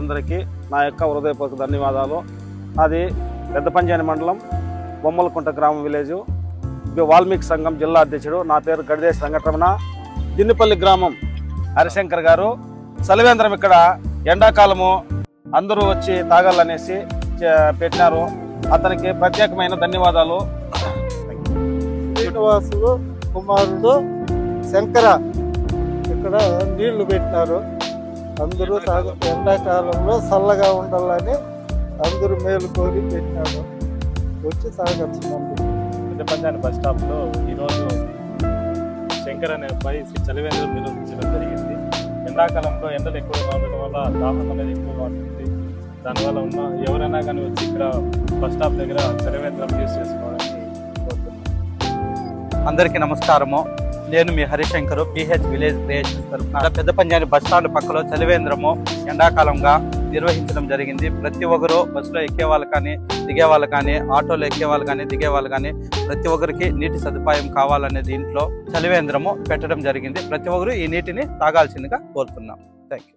అందరికీ నా యొక్క హృదయపూర్వక ధన్యవాదాలు. అది పెద్దపంజాని మండలం బొమ్మలకుంట గ్రామం విలేజ్ వాల్మీకి సంఘం జిల్లా అధ్యక్షుడు. నా పేరు గడిదేశ వెంకటరమణ. దిన్నిపల్లి గ్రామం హరిశంకర్ గారు. చలివేంద్రం ఇక్కడ ఎండాకాలము అందరూ వచ్చి తాగాలనేసి పెట్టినారు. అతనికి ప్రత్యేకమైన ధన్యవాదాలు. శ్రీనివాసులు కుమారుడు శంకర ఇక్కడ నీళ్లు పెట్టినారు. అందరూ ఎండాకాలంలో చల్లగా ఉండాలని అందరూ మేలు కోరి పెట్టినారు. వచ్చి తాగొచ్చు. పెద్దపంజాని బస్ స్టాప్లో ఈరోజు శంకర్ అనే అబ్బాయి చలివేంద్రం నిర్వహించడం జరిగింది. ఎండాకాలంలో ఎండలు ఎక్కువగా ఉండడం వల్ల దాహం అనేది ఎక్కువగా ఉంటుంది. దానివల్ల ఎవరైనా కానీ వచ్చి ఇక్కడ బస్ స్టాప్ దగ్గర చలివేంద్రం యూజ్ చేసుకోవాలని కోరుతున్నాను. అందరికీ నమస్కారము. నేను మీ హరిశంకర్, పిహెచ్ విలేజ్ క్రియేషన్ తరఫున పెద్దపంజాని బస్ స్టాండ్ పక్కలో చలివేంద్రము ఎండాకాలంగా నిర్వహించడం జరిగింది. ప్రతి ఒక్కరు బస్సులో ఎక్కే వాళ్ళు కానీ దిగే వాళ్ళు కానీ ఆటోలో ఎక్కే వాళ్ళు కానీ దిగే వాళ్ళు కానీ ప్రతి ఒక్కరికి నీటి సదుపాయం కావాలనే దీంట్లో చలివేంద్రము పెట్టడం జరిగింది. ప్రతి ఒక్కరు ఈ నీటిని తాగాల్సిందిగా కోరుతున్నాం. Thank you.